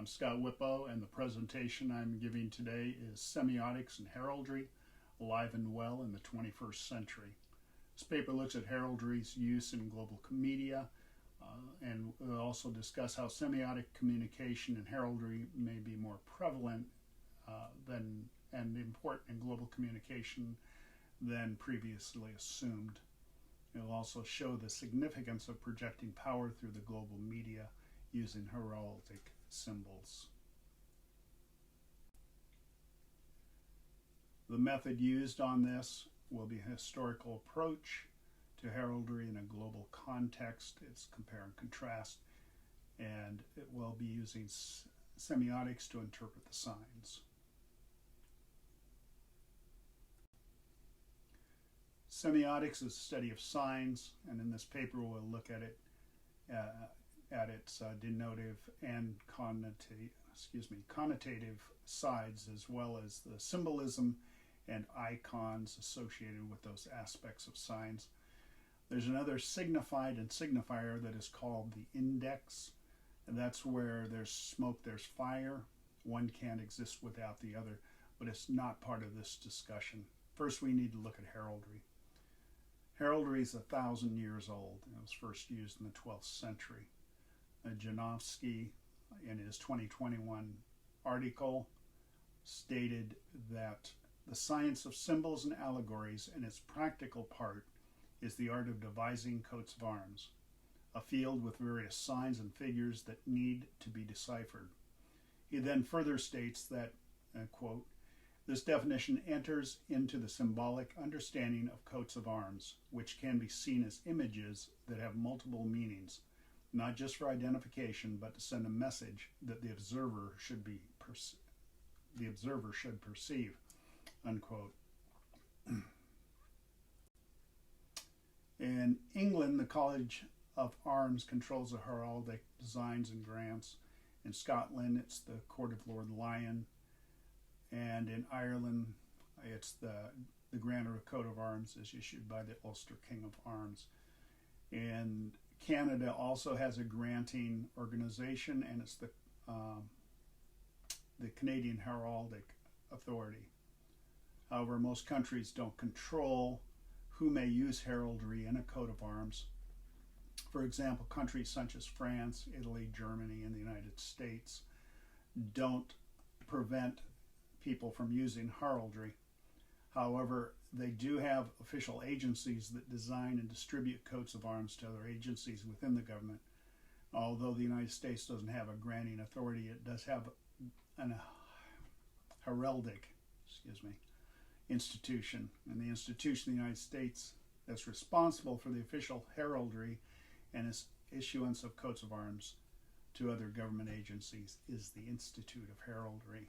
I'm Scott Whippo, and the presentation I'm giving today is Semiotics and Heraldry, Alive and Well in the 21st Century. This paper looks at heraldry's use in global media, and we'll also discuss how semiotic communication and heraldry may be more prevalent and important in global communication than previously assumed. It will also show the significance of projecting power through the global media using heraldic symbols. The method used on this will be a historical approach to heraldry in a global context. It's compare and contrast, and it will be using semiotics to interpret the signs. Semiotics is a study of signs, and in this paper we'll look at it at its denotative and connotative sides, as well as the symbolism and icons associated with those aspects of signs. There's another signified and signifier that is called the index, and that's where there's smoke, there's fire. One can't exist without the other, but it's not part of this discussion. First, we need to look at heraldry. Heraldry is 1,000 years old. It was first used in the 12th century. Janowski, in his 2021 article, stated that the science of symbols and allegories and its practical part is the art of devising coats of arms, a field with various signs and figures that need to be deciphered. He then further states that, quote, this definition enters into the symbolic understanding of coats of arms, which can be seen as images that have multiple meanings, not just for identification, but to send a message that the observer should perceive, unquote. In England, the College of Arms controls the heraldic designs and grants. In Scotland, it's the Court of Lord Lion. And in Ireland, it's the grant of a coat of arms is issued by the Ulster King of Arms. And Canada also has a granting organization, and it's the Canadian Heraldic Authority. However, most countries don't control who may use heraldry in a coat of arms. For example, countries such as France, Italy, Germany, and the United States don't prevent people from using heraldry. However, they do have official agencies that design and distribute coats of arms to other agencies within the government. Although the United States doesn't have a granting authority, it does have an heraldic institution. And the institution in the United States that's responsible for the official heraldry and its issuance of coats of arms to other government agencies is the Institute of Heraldry.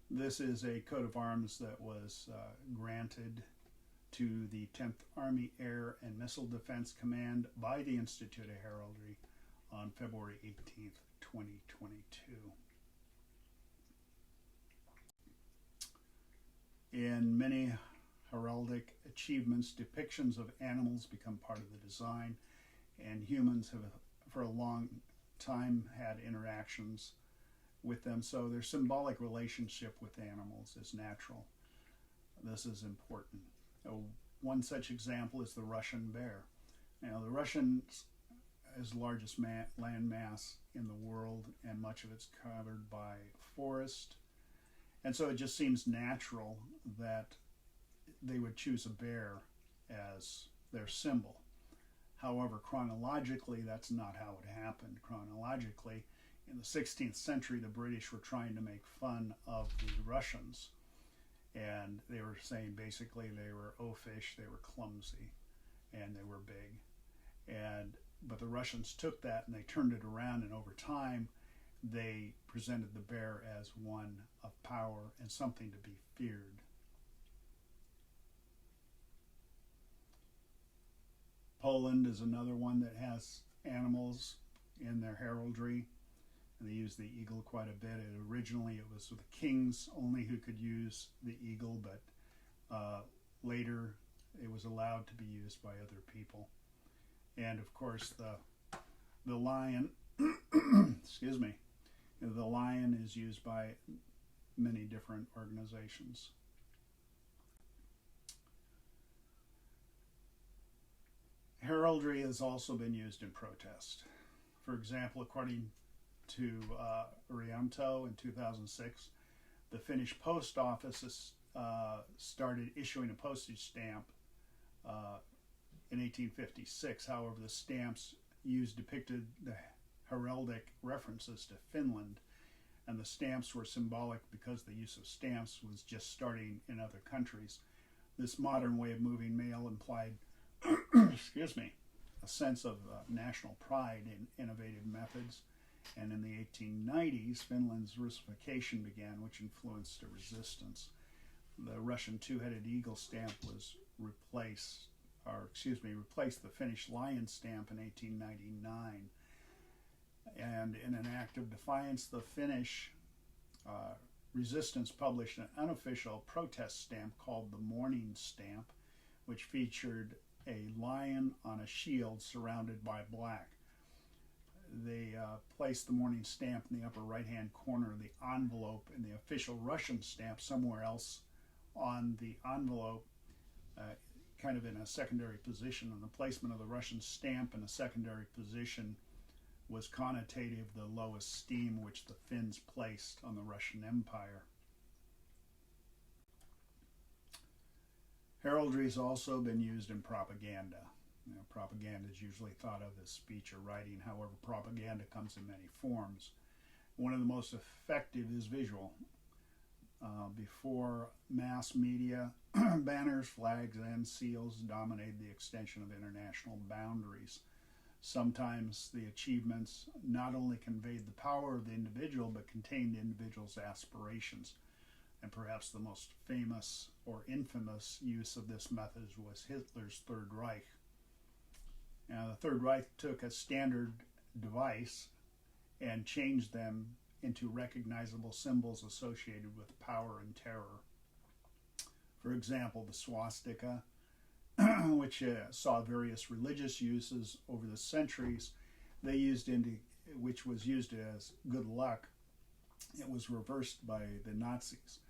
This is a coat of arms that was granted to the 10th Army Air and Missile Defense Command by the Institute of Heraldry on February 18th, 2022. In many heraldic achievements, depictions of animals become part of the design, and humans have for a long time had interactions with them, so their symbolic relationship with animals is natural. This is important. One such example is the Russian bear. Now, the Russians is the largest land mass in the world, and much of it's covered by forest, and so it just seems natural that they would choose a bear as their symbol. However, chronologically, that's not how it happened. Chronologically, in the 16th century, the British were trying to make fun of the Russians, and they were saying basically they were oafish, they were clumsy, and they were big. But the Russians took that and they turned it around, and over time they presented the bear as one of power and something to be feared. Poland is another one that has animals in their heraldry, and they use the eagle quite a bit. Originally it was the kings only who could use the eagle, but later it was allowed to be used by other people. And of course the The lion, excuse me, the lion is used by many different organizations. Heraldry has also been used in protest. For example, according to Rianto in 2006, the Finnish post office started issuing a postage stamp in 1856. However, the stamps used depicted the heraldic references to Finland, and the stamps were symbolic because the use of stamps was just starting in other countries. This modern way of moving mail implied excuse me, a sense of national pride in innovative methods. And in the 1890s, Finland's Russification began, which influenced a resistance. The Russian two-headed eagle stamp was replaced the Finnish lion stamp in 1899. And in an act of defiance, the Finnish resistance published an unofficial protest stamp called the Morning Stamp, which featured a lion on a shield surrounded by black. They placed the Morning Stamp in the upper right-hand corner of the envelope, and the official Russian stamp somewhere else on the envelope, kind of in a secondary position. And the placement of the Russian stamp in a secondary position was connotative of the low esteem which the Finns placed on the Russian Empire. Heraldry has also been used in propaganda. Propaganda is usually thought of as speech or writing. However, propaganda comes in many forms. One of the most effective is visual. Before mass media, banners, flags, and seals dominated the extension of international boundaries. Sometimes the achievements not only conveyed the power of the individual, but contained the individual's aspirations. And perhaps the most famous or infamous use of this method was Hitler's Third Reich. Now, the Third Reich took a standard device and changed them into recognizable symbols associated with power and terror. For example, the swastika, which saw various religious uses over the centuries, which was used as good luck. It was reversed by the Nazis.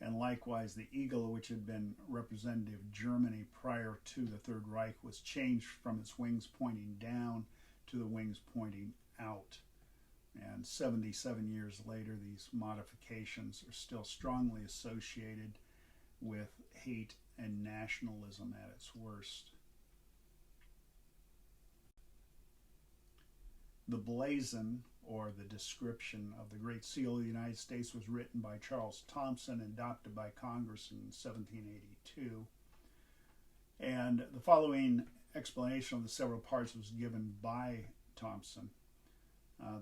And likewise, the eagle, which had been representative of Germany prior to the Third Reich, was changed from its wings pointing down to the wings pointing out. And 77 years later, these modifications are still strongly associated with hate and nationalism at its worst. The blazon, or the description of the Great Seal of the United States, was written by Charles Thompson and adopted by Congress in 1782. And the following explanation of the several parts was given by Thompson.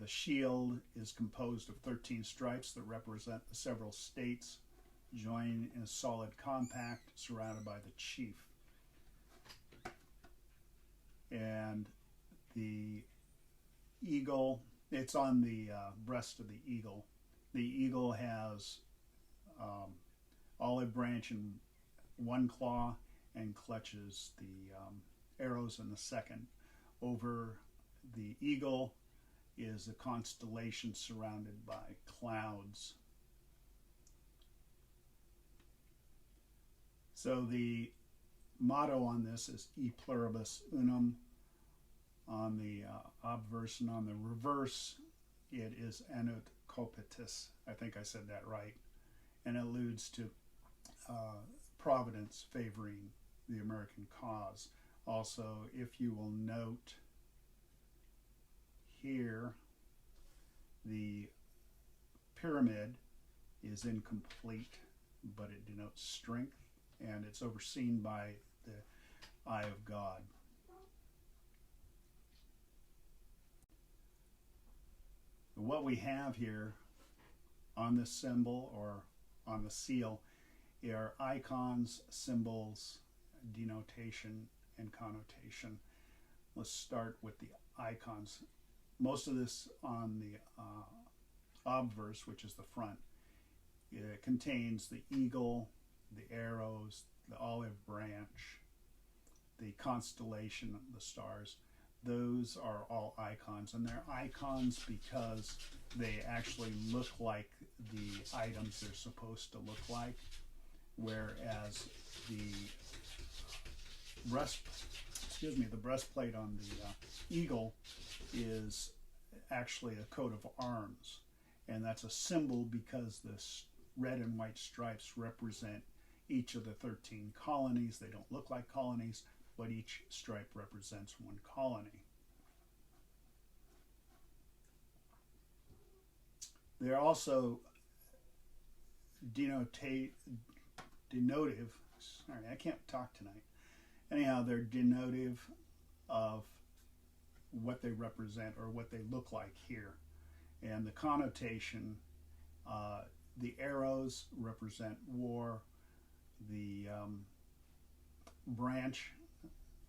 The shield is composed of 13 stripes that represent the several states, joined in a solid compact surrounded by the chief. And the eagle, it's on the breast of the eagle. The eagle has olive branch in one claw and clutches the arrows in the second. Over the eagle is a constellation surrounded by clouds. So the motto on this is E pluribus unum on the obverse, and on the reverse it is Anut Copetis. I think I said that right. And it alludes to Providence favoring the American cause. Also, if you will note here, the pyramid is incomplete, but it denotes strength, and it's overseen by the eye of God. What we have here on this symbol or on the seal are icons, symbols, denotation, and connotation. Let's start with the icons. Most of this on the obverse, which is the front, it contains the eagle, the arrows, the olive branch, the constellation, the stars. those are all icons, and they're icons because they actually look like the items they're supposed to look like, whereas the the breastplate on the eagle is actually a coat of arms, and that's a symbol because the red and white stripes represent each of the 13 colonies. They don't look like colonies, but each stripe represents one colony. They're also denotive. Sorry, I can't talk tonight. Anyhow, they're denotive of what they represent or what they look like here. And the connotation, the arrows represent war, the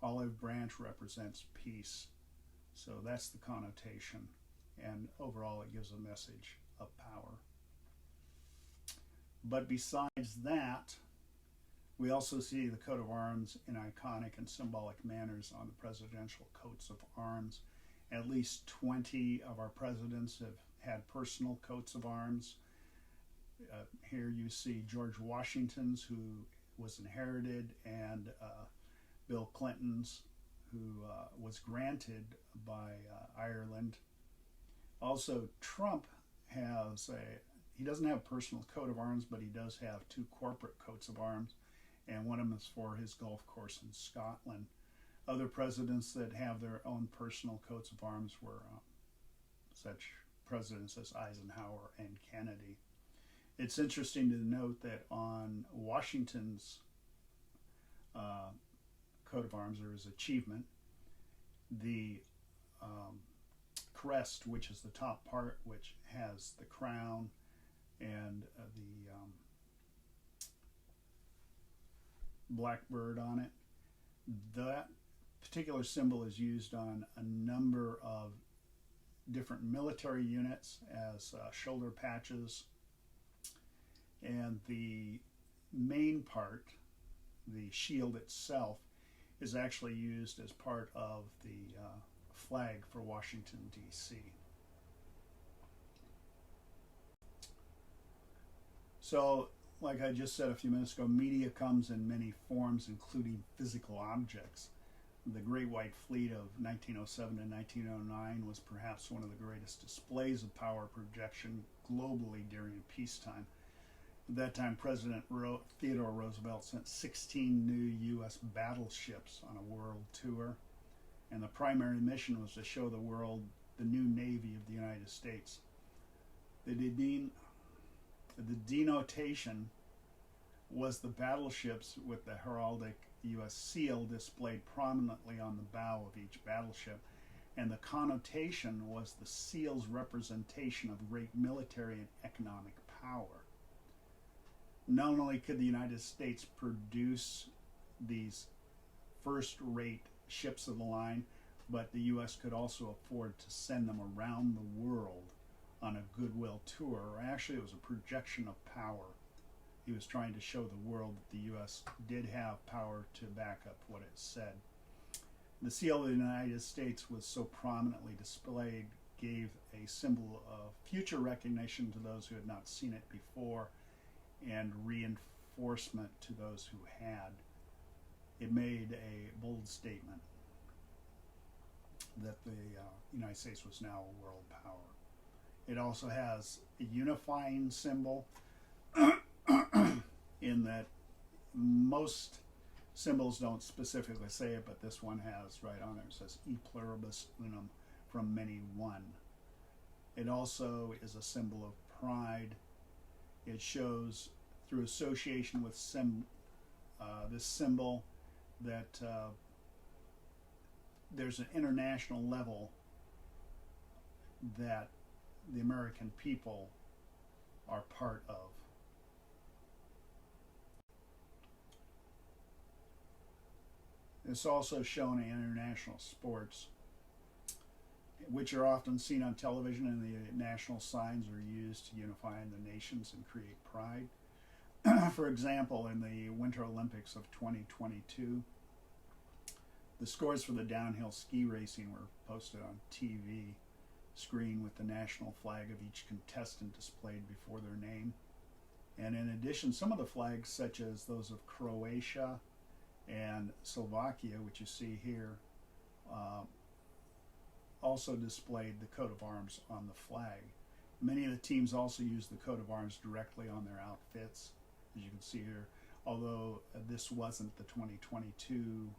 olive branch represents peace. So that's the connotation. And overall, it gives a message of power. But besides that, we also see the coat of arms in iconic and symbolic manners on the presidential coats of arms. At least 20 of our presidents have had personal coats of arms. Here you see George Washington's, who was inherited, and Bill Clinton's, who was granted by Ireland. Also, Trump he doesn't have a personal coat of arms, but he does have 2 corporate coats of arms, and one of them is for his golf course in Scotland. Other presidents that have their own personal coats of arms were such presidents as Eisenhower and Kennedy. It's interesting to note that on Washington's coat of arms, there is achievement. The crest, which is the top part, which has the crown and the blackbird on it. That particular symbol is used on a number of different military units as shoulder patches. And the main part, the shield itself, is actually used as part of the flag for Washington, D.C. So, like I just said a few minutes ago, media comes in many forms, including physical objects. The Great White Fleet of 1907 to 1909 was perhaps one of the greatest displays of power projection globally during peacetime. At that time, President Theodore Roosevelt sent 16 new U.S. battleships on a world tour, and the primary mission was to show the world the new Navy of the United States. The denotation was the battleships with the heraldic U.S. seal displayed prominently on the bow of each battleship, and the connotation was the seal's representation of great military and economic power. Not only could the United States produce these first-rate ships of the line, but the U.S. could also afford to send them around the world on a goodwill tour. Actually, it was a projection of power. He was trying to show the world that the U.S. did have power to back up what it said. The seal of the United States was so prominently displayed, gave a symbol of future recognition to those who had not seen it before, and reinforcement to those who had. It made a bold statement that the United States was now a world power. It also has a unifying symbol in that most symbols don't specifically say it, but this one has right on there. It says E pluribus unum, from many one. It also is a symbol of pride. It shows through association with this symbol that there's an international level that the American people are part of. It's also shown in international sports, which are often seen on television, and the national signs are used to unify the nations and create pride. For example, in the Winter Olympics of 2022, The scores for the downhill ski racing were posted on TV screen with the national flag of each contestant displayed before their name. And in addition, some of the flags, such as those of Croatia and Slovakia, which you see here, also displayed the coat of arms on the flag. Many of the teams also used the coat of arms directly on their outfits, as you can see here, although this wasn't the 2022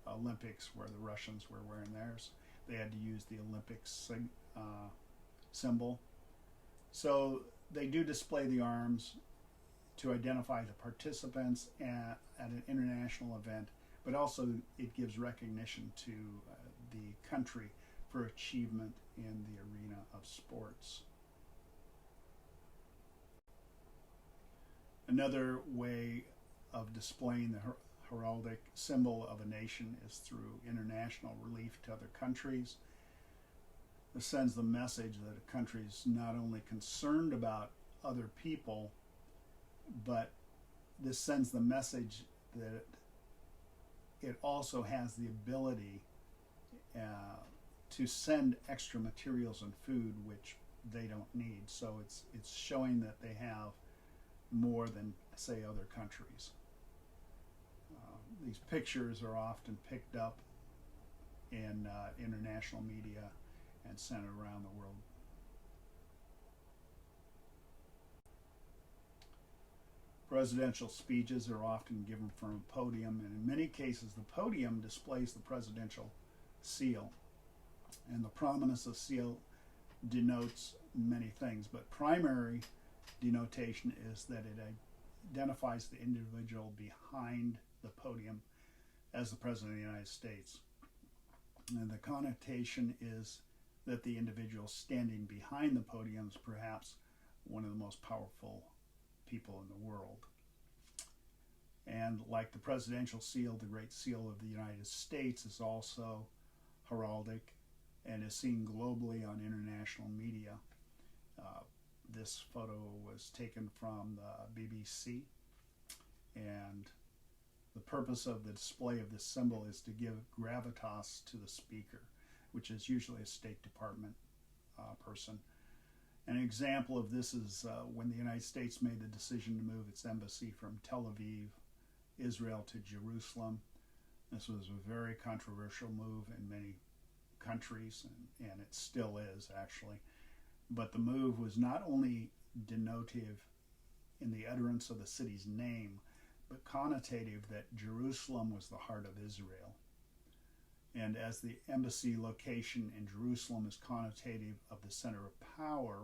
Olympics where the Russians were wearing theirs. They had to use the Olympic symbol. So they do display the arms to identify the participants at an international event, but also it gives recognition to the country for achievement in the arena of sports. Another way of displaying the heraldic symbol of a nation is through international relief to other countries. This sends the message that a country is not only concerned about other people, but this sends the message that it also has the ability to send extra materials and food which they don't need. So it's showing that they have more than, say, other countries. These pictures are often picked up in international media and sent around the world. Presidential speeches are often given from a podium, and in many cases the podium displays the presidential seal. And the prominence of seal denotes many things, but primary denotation is that it identifies the individual behind the podium as the President of the United States. And the connotation is that the individual standing behind the podium is perhaps one of the most powerful people in the world. And like the presidential seal, the Great Seal of the United States is also heraldic and is seen globally on international media. This photo was taken from the BBC, and the purpose of the display of this symbol is to give gravitas to the speaker, which is usually a State Department person. An example of this is when the United States made the decision to move its embassy from Tel Aviv, Israel, to Jerusalem. This was a very controversial move in many countries, and it still is actually. But the move was not only denotative in the utterance of the city's name, but connotative that Jerusalem was the heart of Israel. And as the embassy location in Jerusalem is connotative of the center of power,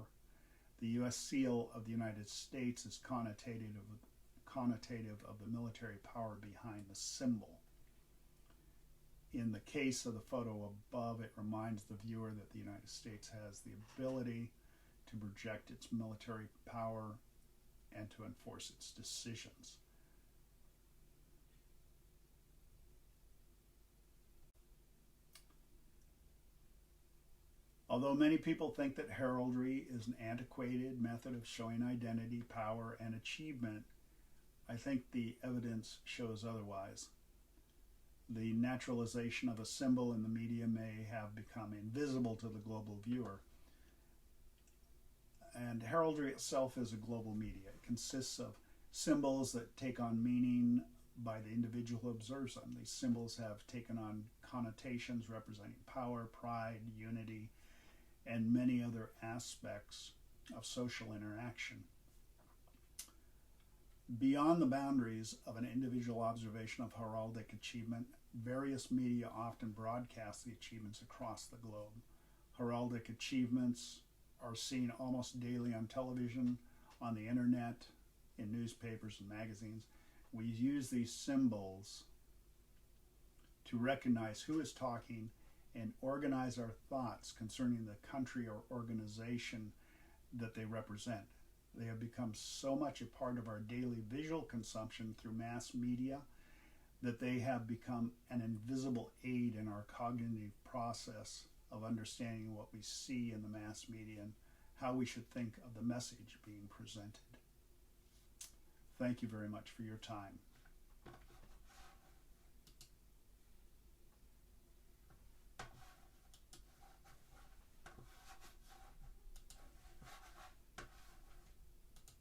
the U.S. seal of the United States is connotative of the military power behind the symbol. In the case of the photo above, it reminds the viewer that the United States has the ability to project its military power and to enforce its decisions. Although many people think that heraldry is an antiquated method of showing identity, power, and achievement, I think the evidence shows otherwise. The naturalization of a symbol in the media may have become invisible to the global viewer. And heraldry itself is a global media. It consists of symbols that take on meaning by the individual who observes them. These symbols have taken on connotations representing power, pride, unity, and many other aspects of social interaction. Beyond the boundaries of an individual observation of heraldic achievement, various media often broadcast the achievements across the globe. Heraldic achievements are seen almost daily on television, on the internet, in newspapers and magazines. We use these symbols to recognize who is talking and organize our thoughts concerning the country or organization that they represent. They have become so much a part of our daily visual consumption through mass media that they have become an invisible aid in our cognitive process of understanding what we see in the mass media and how we should think of the message being presented. Thank you very much for your time.